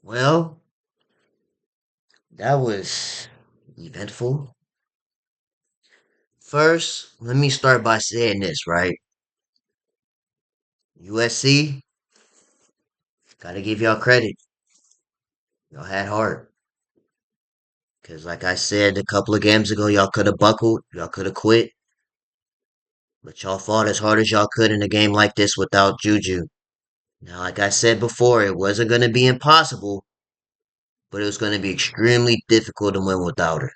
Well, that was eventful. First, let me start by saying this, right? USC, gotta give y'all credit. Y'all had heart. Because, like I said a couple of games ago, y'all could have buckled, y'all could have quit, but y'all fought as hard as y'all could in a game like this without Juju. Now, like I said before, it wasn't going to be impossible, but it was going to be extremely difficult to win without her.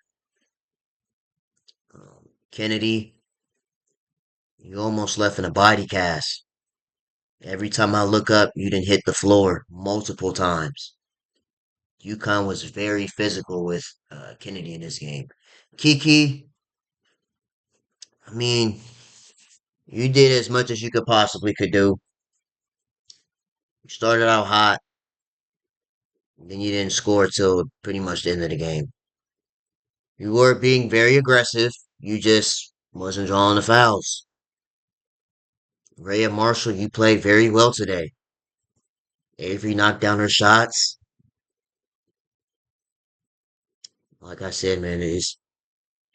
Kennedy, you almost left in a body cast. Every time I look up, you didn't hit the floor multiple times. UConn was very physical with Kennedy in this game. Kiki, I mean, you did as much as you could possibly could do. You started out hot, then you didn't score till pretty much the end of the game. You were being very aggressive. You just wasn't drawing the fouls. Rhea Marshall, you played very well today. Avery knocked down her shots. Like I said, man, it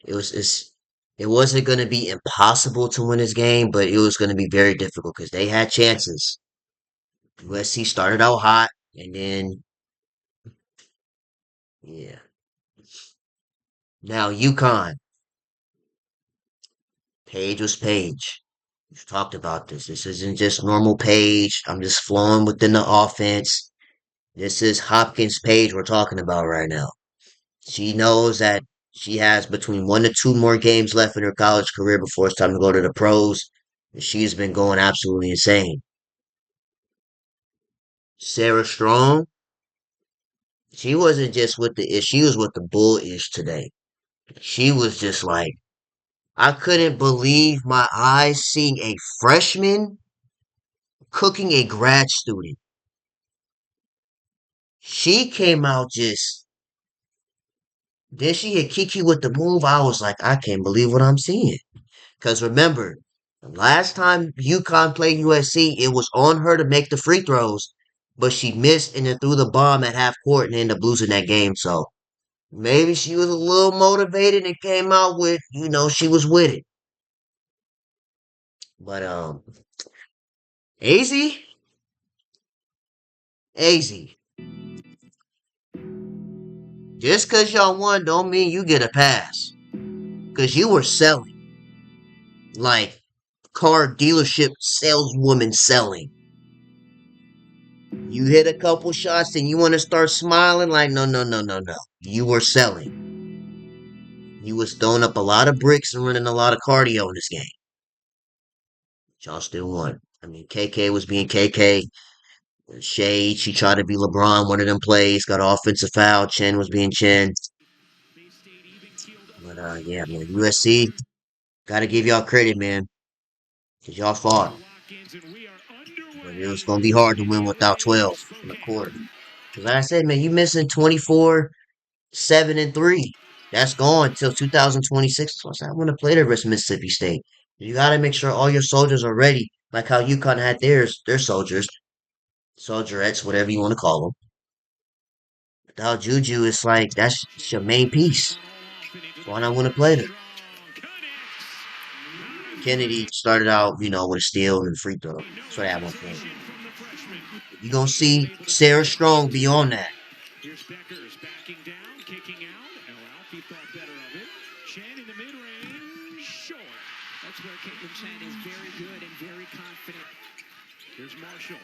was it wasn't going to be impossible to win this game, but it was going to be very difficult because they had chances. USC started out hot, and then yeah. Now UConn, Page was Page. We've talked about this. This isn't just normal Page. I'm just flowing within the offense. This is Hopkins Page we're talking about right now. She knows that she has between 1 to 2 more games left in her college career before it's time to go to the pros. And she's been going absolutely insane. Sarah Strong, she wasn't just with the ish, she was with the bull ish today. She was just like, I couldn't believe my eyes seeing a freshman cooking a grad student. She came out just, then she hit Kiki with the move. I was like, I can't believe what I'm seeing. Because remember, the last time UConn played USC, it was on her to make the free throws, but she missed and then threw the bomb at half court and ended up losing that game. So maybe she was a little motivated and came out with, she was with it. But AZ, AZ, just cause y'all won don't mean you get a pass. Cause you were selling like car dealership saleswoman selling. You hit a couple shots and you want to start smiling like no no no no no. You were selling. You was throwing up a lot of bricks and running a lot of cardio in this game. Y'all still won. I mean, KK was being KK. Shade, she tried to be LeBron one of them plays, got an offensive foul. Chen was being Chen. But yeah, man, USC, gotta give y'all credit, man, because y'all fought. But it was gonna be hard to win without 12 in the court. Because like I said, man, you missing 24, 7 and 3. That's gone till 2026. So I want to play the rest of Mississippi State. You got to make sure all your soldiers are ready, like how UConn had their soldiers, soldierettes, whatever you want to call them. Without Juju, it's like that's your main piece. So why not want to play them? Kennedy started out, with a steal and a free throw. So at one point. You're going to see Sarah Strong beyond that. Here's Beckers backing down, kicking out. Alfie thought better of it. Chen in the mid-range, short. That's where Caitlin Chen is very good and very confident. Here's Marshall.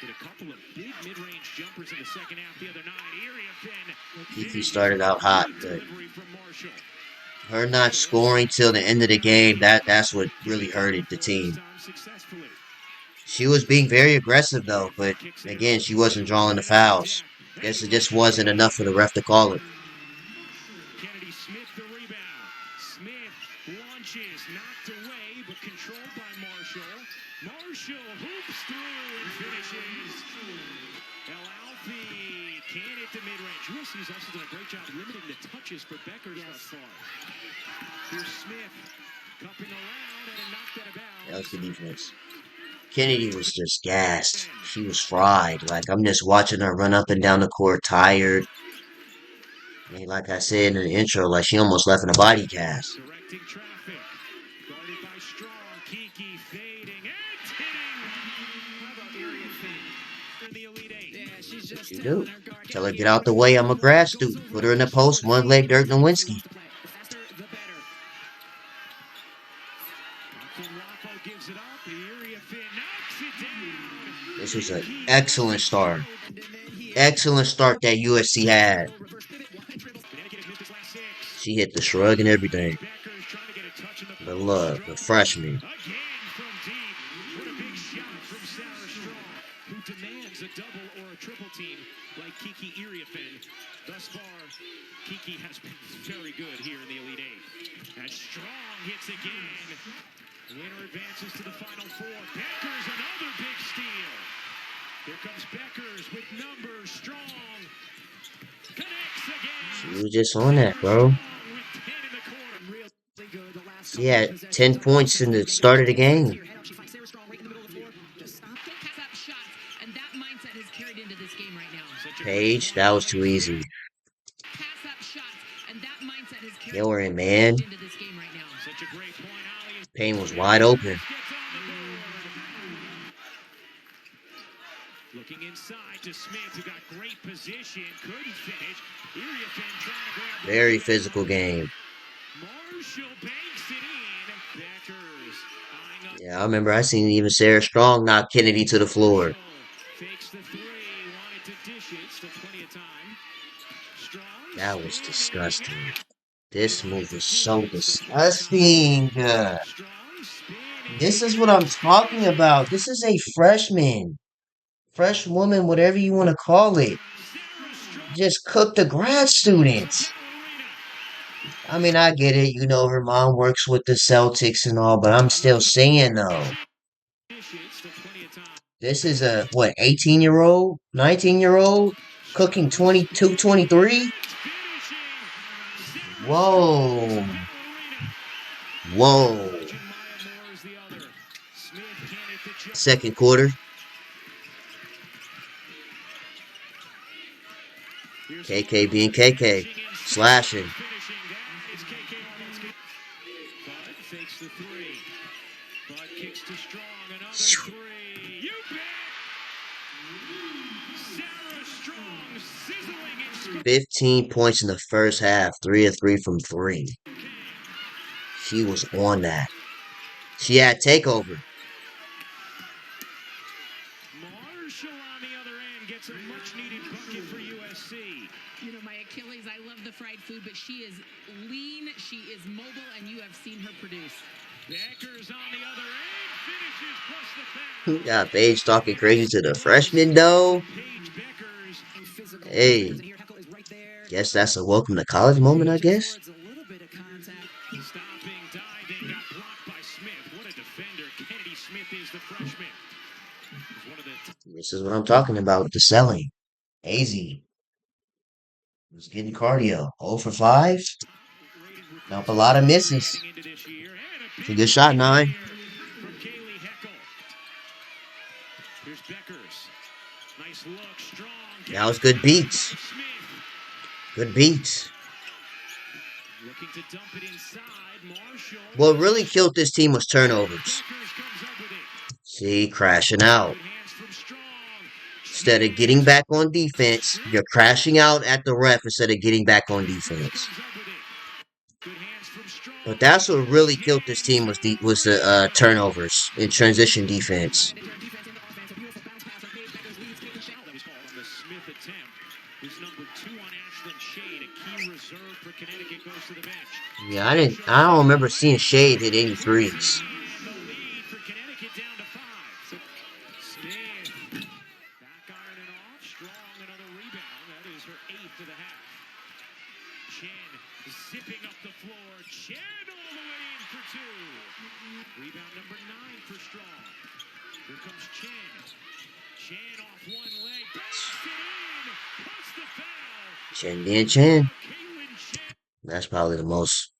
Hit a couple of big mid-range jumpers in the second half the other night. Erie have been Kiki big. started out hot, Good but delivery from Marshall. her not scoring till the end of the game, that's what really hurted the team. She was being very aggressive though, but again, she wasn't drawing the fouls. Guess it just wasn't enough for the ref to call it. Kennedy Smith the rebound. Smith launches, knocked away, but controlled by Marshall. Marshall hoops through and finishes. Alfie can't hit the mid-range. USC's also done a great job limiting the touches for Beckers thus far. Here's Smith cupping around and knocked out of bounds. That was the defense. Kennedy was just gassed. She was fried. Like, I'm just watching her run up and down the court tired. And like I said in the intro, like she almost left in a body cast. Directing traffic. Guarded by Strong. Kiki fading and hitting. How about Area Finn in the Elite Eight? Yeah, she's What just you telling do? her guard. Tell her get out the way. I'm a grad student. Put her in the post. One leg Dirk Nowitzki. The faster, the better. Waffle gives it up. Area Finn knocks it down. This was an excellent start. Excellent start that USC had. Connecticut has missed his last six. She hit the shrug and everything. Beckers trying to get a touch in the But post. look, the Strong freshman. again from deep. What a big shot from Sarah Strong, who demands a double or a triple team like Kiki Iriafin. Thus far, Kiki has been very good here in the Elite Eight. As Strong hits again. Winner advances to the Final Four. Beckers, another big steal. Here comes Beckers with numbers. Strong connects again. She was just on that, bro. Strong with 10 in the quarter. Really good. The last She couple of had possessions. 10 points in the start of the game. She finds Sarah Strong right in the middle of the floor. Just stop. Don't pass up shots. And that mindset has carried into this game right now. Such a Paige, that was too easy. Pass up shots. And that mindset has carried Kill her in, man. into this game right now. Such a great point. Ali is Payne was wide open. gets on the board. Looking inside to Smith, who got great position, couldn't finish. Iriafin trying to grab the Very physical game. Marshall banks it in. Beckers eyeing up. Yeah, I remember I seen even Sarah Strong knock Kennedy to the floor. Fakes the three, wanted to dish it, still plenty of time. Strong. That was spinning, disgusting. and This move was so disgusting. Strong spinning. This is what I'm talking about. This is a freshman. Fresh woman, whatever you want to call it. Sarah Strong. Just cook the grad students. I mean, I get it. You know, her mom works with the Celtics and all, but I'm still saying, though. This is a, what, 18-year-old? 19-year-old? Cooking 22, 23? Whoa. Whoa. Second quarter. KK being KK. Slashing. Fakes the three. Bud kicks to Strong. Another three. You bet. Sarah Strong sizzling and 15 points in the first half. 3 of 3 from 3. She was on that. She had takeover. Marshall on the other end gets a much-needed bucket for USC. You know, my Achilles, I love the fried food, but she is lean, she is mobile, and you have seen her produce. Beckers on the other end finishes plus the foul. Yeah, Paige talking crazy to the freshman, though. Paige Beckers. Physical. Hey, Here, Heckle is right there. guess that's a welcome to college moment, I guess. Towards a little bit of contact. Stopping, diving, got blocked by Smith. What a defender. Kennedy Smith is the freshman. He's one of the This is what I'm talking about with the selling. AZ was getting cardio. 0 for 5. Nope, a lot of misses. into this year. And It's a good shot, 9. from Kaylee Heckle. Here's Beckers. Nice look. Strong. That was good beats. Smith Good beats. looking to dump it inside. Marshall. What really killed this team was turnovers. Beckers comes up with it. See, crashing out. Good hands from Strong. Instead of getting back on defense, you're crashing out at the ref instead of getting back on defense. Comes up with it. Good hands from Strong. But that's what really killed this team was the turnovers in transition defense. That was called on the Smith attempt. Who's number 2 on Ashland Shade, a key reserve for Connecticut, goes to the bench. Yeah, I don't remember seeing Shade hit any threes. The lead for Connecticut down to 5. Smith back ironing off. Strong another rebound. That is her 8th of the half. Chen zipping up the floor. Chen all the way in for 2. Rebound number 9 for Strong. Here comes Chen. Chen off one leg. Backs it in. Plus the foul. Chen being Chen. Kaylin Chen. That's probably the most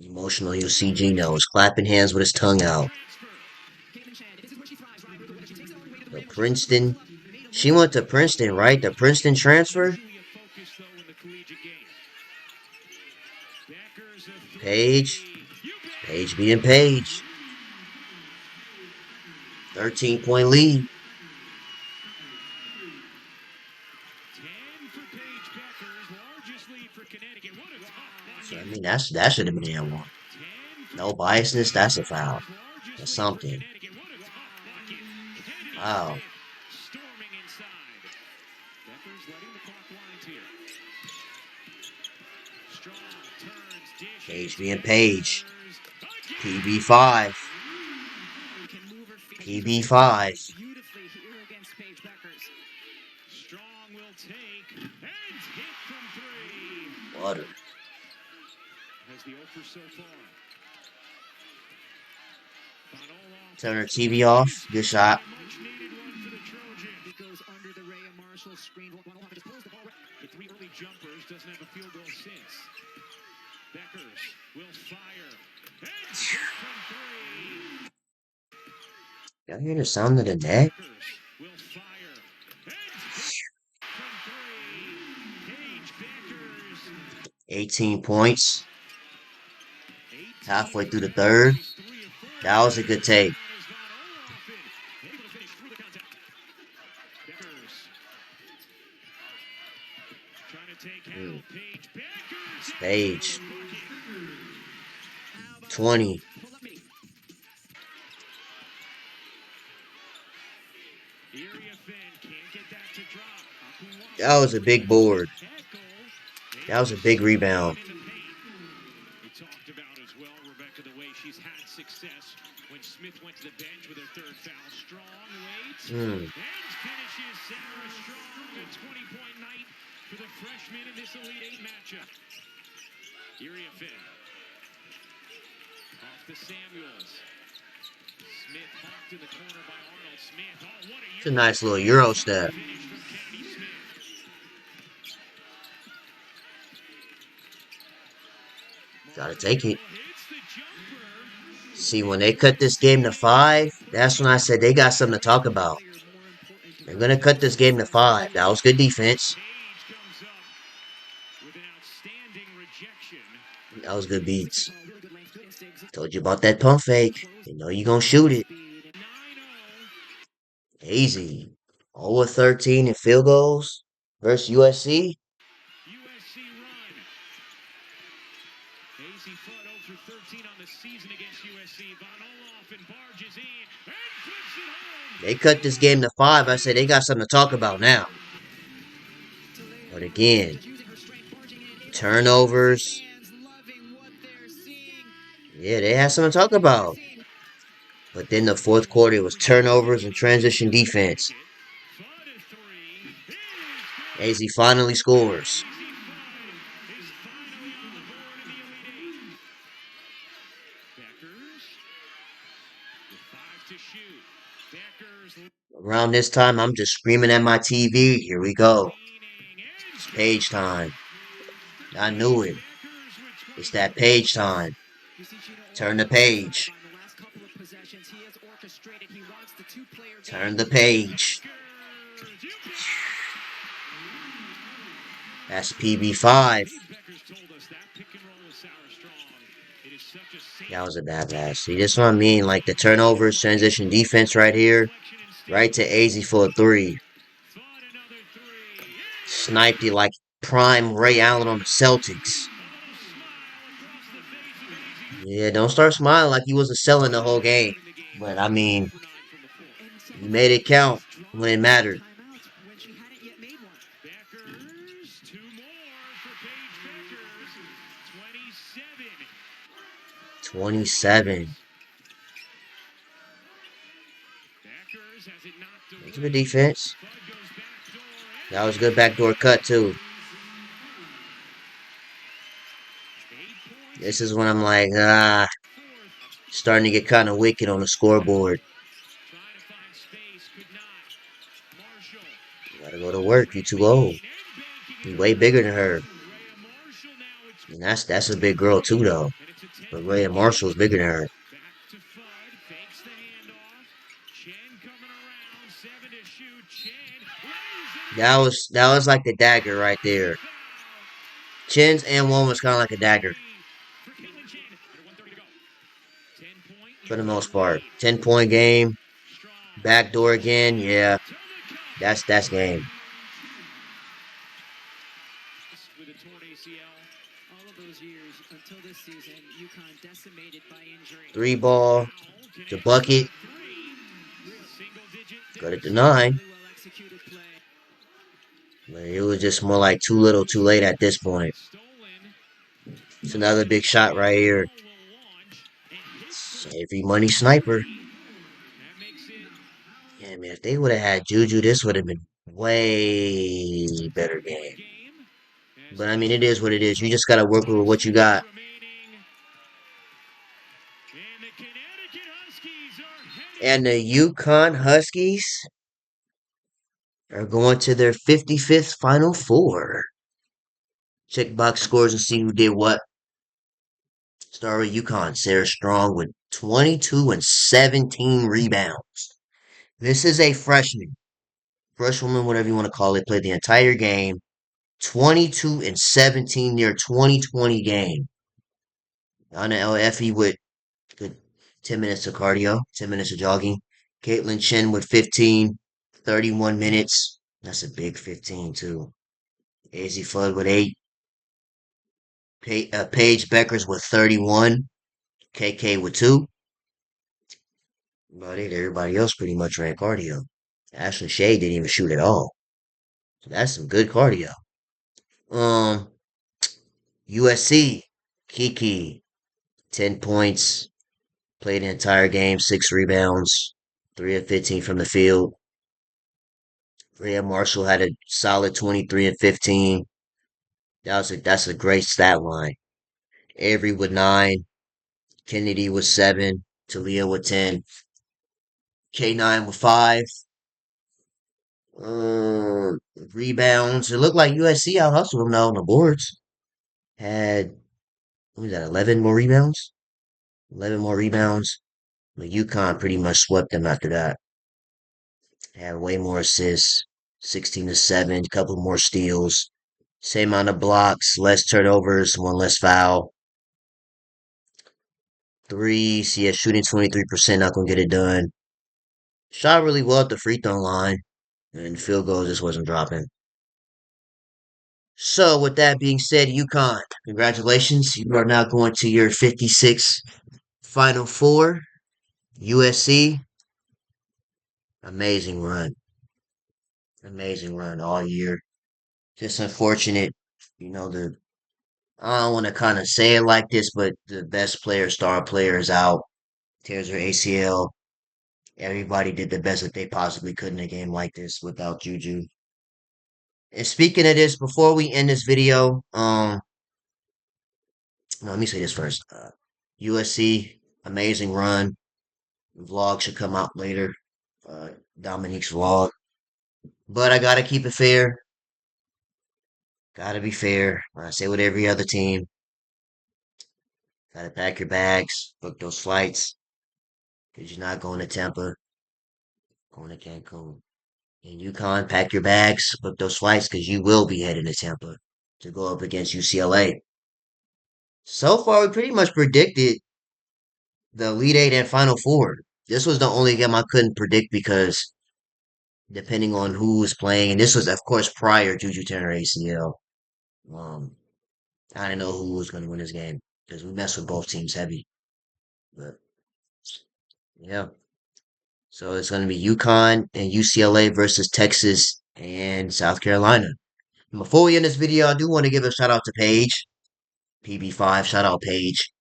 emotional you'll see Gino is clapping hands with his tongue out. Transfer. Caitlin Shed, this is where she thrives, right The Princeton. She went to Princeton, right? The Princeton transfer? Usually a focus though in the collegiate game. Backers a Page. three. You Page bet. being Page. 13-point lead. 10 for Paige Beckers, largest lead for Connecticut. What a tough So, I bucket. mean, that should have been a one. 10 for No biasness, that's a foul. Beckers, largest That's lead for something. Connecticut. What a tough bucket. Kennedy Wow. Smith storming inside. Beckers letting the clock wind here. Strong turns, dishes. Page being Page. Again. PB5. Can move her feet PB5. beautifully here against Paige Beckers. Strong will take and hit from three. Water. Has the offer so far. Turn her TV off. Good shot. Much needed one for the Trojans. He goes under the Rhea Marshall screen. Vanolhoff just pulls the ball. The three early jumpers doesn't have a field goal since. Beckers will fire. And hit from three. Y'all hear the sound of the net? Beckers will fire. And hit from three. Paige Beckers. 18 points. 18 Halfway through the for third. Beckers, 3 of 4. That was a good take. Is Vanolhoff able to finish through the contact. Beckers trying to take out Paige Beckers. Page. How about 20. pull up me? Area Finn can't get that to drop. That was a big board. That was a big rebound. We talked about as well, Rebecca, the way she's had success when Smith went to the bench with her third foul. Strong waits and finishes Sarah Strong. A 20-point night for the freshman in this Elite Eight matchup. Area Finn off to Samuels. Smith hawked in the corner by Arnold Smith. Oh, what a It's a nice little Euro step. finish from Kennedy Smith. Gotta take it. Hits the jumper. See, when they cut this game to 5, that's when I said they got something to talk about. They're gonna cut this game to 5. That was good defense. Page comes up with an outstanding rejection. That was good beats. Really good length, good instincts. Told you about that pump fake. You know you gonna shoot it. 9-0. Easy. 0 of 13 in field goals versus USC. USC run. AZ Fudd 0 for 13 on the season against USC. Vanolhoff and barges in and flips it home. They cut this game to 5. I said they got something to talk about now. But again, turnovers. Yeah, they had something to talk about. But then the fourth quarter, it was turnovers and transition defense. Fudd a three. It is good. AZ finally scores. AZ Fudd is finally on the board in the Elite Eight. Beckers with 5 to shoot. Beckers Around this time, I'm just screaming at my TV. Here we go. leaning and It's Page time. I knew it. It's that Page time. Turn the page. Turn the page. That's PB5. That was a bad pass. See, this is what I mean. Like the turnovers, transition defense right here. Right to AZ for a 3. Sniped it like prime Ray Allen on the Celtics. Yeah, don't start smiling like he wasn't selling the whole game. But I mean, you made it count when it mattered. Beckers, 2 more for Paige Beckers. 27. 27. Beckers has it knocked That's away. good defense. Fudd goes backdoor and That was a good backdoor cut, too. 8 points. This is when I'm like, Fourth. starting to get kind of wicked on the scoreboard. Trying to find space, could not. Marshall. You gotta go to work. You too old. You way bigger than her. Rhea Marshall now it's And that's a big girl, too, though. and it's a 10. But Ray Marshall's bigger than her. Back to Fudd, fakes the handoff. Chen coming around, 7 to shoot. Chen lays That was like the dagger right there. Chin's and one was kind of like a dagger for Caitlin Chen. Under 1:30 to go. 10-point for the UConn most part. lead. 10-point game, Strong. backdoor again. Strong Yeah, to the cup. that's game. With a torn ACL. All of those years until this season, UConn decimated by injury. Three ball Foul. to Connects on bucket. a 3. Single digit Got it to difference. 9. Really well executed play. But it was just more like too little, too late at this point. Stolen. It's Up another and big in shot right space. The here. ball will launch and hit for Every money sniper. that makes it Yeah, man, if they would have had Juju, this would have been way a better 10-point game. game. As But I mean, it is what it is. You Tuscaloosa just got to work with 5 what you seconds got. remaining. And the Connecticut Huskies are And headed. the UConn Huskies are going to their 55th Final Four. Check box scores and see who did what. Start with UConn. Sarah Strong with 22 and 17 rebounds. This is a freshman. Freshwoman, whatever you want to call it, played the entire game. 22 and 17 near 2020 game. On the LFE with good 10 minutes of cardio, 10 minutes of jogging. Caitlin Chen with 15, 31 minutes. That's a big 15, too. AZ Flood with 8. Paige Beckers with 31. KK with 2. About it. Everybody else pretty much ran cardio. Ashley Shea didn't even shoot at all. So that's some good cardio. Um, USC, Kiki, 10 points, played the entire game, 6 rebounds, 3 of 15 from the field. Rhea Marshall had a solid 23 and 15. That's a great stat line. Avery with 9, Kennedy with 7, Talia with 10, K9 with 5. Rebounds. It looked like USC out hustled them now on the boards. Had what was that? 11 more rebounds. 11 more rebounds. But UConn pretty much swept them after that. Had way more assists. 16 to 7. Couple more steals. Same amount of blocks. Less turnovers. One less foul. Threes. Yeah, shooting 23%. Not gonna get it done. Shot really well at the free throw line. And field goals just wasn't dropping. So, with that being said, UConn, congratulations. You are now going to your 56 Final Four. USC, amazing run. Amazing run all year. Just unfortunate, the I don't want to kind of say it like this, but the best player, star player, is out. Tears her ACL. Everybody did the best that they possibly could in a game like this without Juju. And speaking of this, before we end this video, no, let me say this first. USC, amazing run. Vlog should come out later. Uh, Dominique's vlog. But I gotta keep it fair. Gotta be fair. I say with every other team. Gotta pack your bags, book those flights, because you're not going to Tampa, going to Cancun. And UConn, pack your bags, book those flights, because you will be heading to Tampa to go up against UCLA. So far, we pretty much predicted the Elite Eight and Final Four. This was the only game I couldn't predict because depending on who was playing, and this was, of course, prior Juju Turner ACL. Um, I didn't know who was going to win this game because we messed with both teams heavy. But yeah, so it's going to be UConn and UCLA versus Texas and South Carolina. And before we end this video, I do want to give a shout out to Paige, PB5. Shout out Paige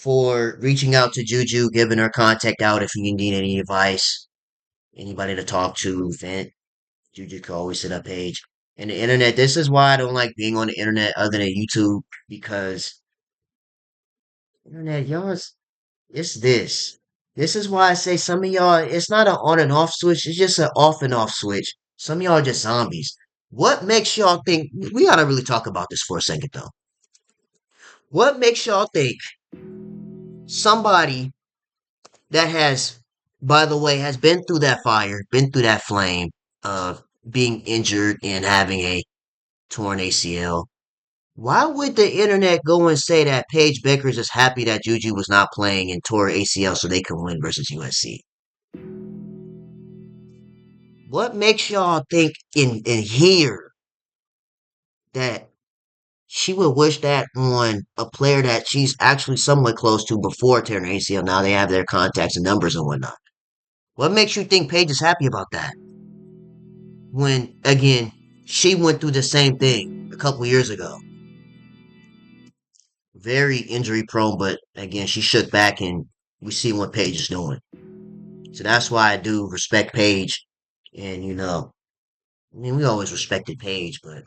for reaching out to Juju, giving her contact out if you need any advice, anybody to talk to, vent. Juju could always hit up Paige. And the internet, this is why I don't like being on the internet other than YouTube because internet, y'all, it's this. This is why I say some of y'all, it's not an on and off switch, it's just an off and off switch. Some of y'all are just zombies. What makes y'all think, we gotta really talk about this for a second though. What makes y'all think somebody that has by the way, has been through that fire, been through that flame of being injured and having a torn ACL. Why would the internet go and say that Paige Beckers is happy that Juju was not playing and tore ACL so they can win versus USC? What makes y'all think in here that she would wish that on a player that she's actually somewhat close to before tearing her ACL? Now they have their contacts and numbers and whatnot. What makes you think Paige is happy about that? When, again, she went through the same thing a couple years ago. Very injury prone, but again, she shook back and we see what Paige is doing. So that's why I do respect Paige. And, I mean, we always respected Paige, but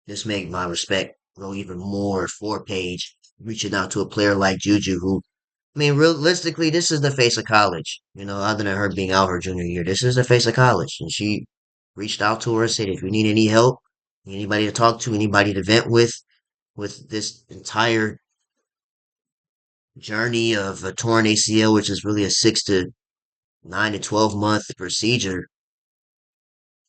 this made my respect grow even more for Paige, reaching out to a player like Juju, who, I mean, realistically, this is the face of college. Other than her being out her junior year, this is the face of college. And she reached out to her and said, if you need any help, anybody to talk to, anybody to vent with this entire journey of a torn ACL, which is really a 6 to 9 to 12 month procedure.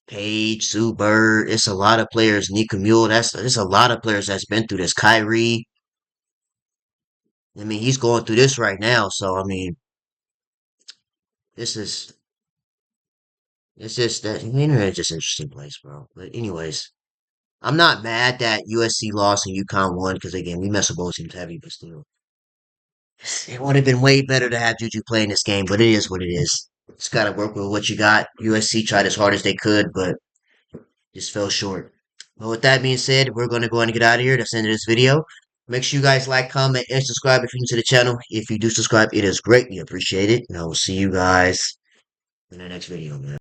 Paige, Sue Bird, it's a lot of players. Nika Mule, there's a lot of players that's been through this. Kyrie, I mean, he's going through this right now. So I mean, this is it's just that the internet's just an interesting place, bro. But anyways, I'm not mad that USC lost and UConn won because again, we mess with both teams heavy, but still, it would have been way better to have Juju play in this game. But it is what it is. Just gotta work with what you got. USC tried as hard as they could, but just fell short. But with that being said, we're going to go ahead and get out of here. That's the end of this video. Make sure you guys like, comment, and subscribe if you're new to the channel. If you do subscribe, it is greatly appreciated. And I will see you guys in the next video, man.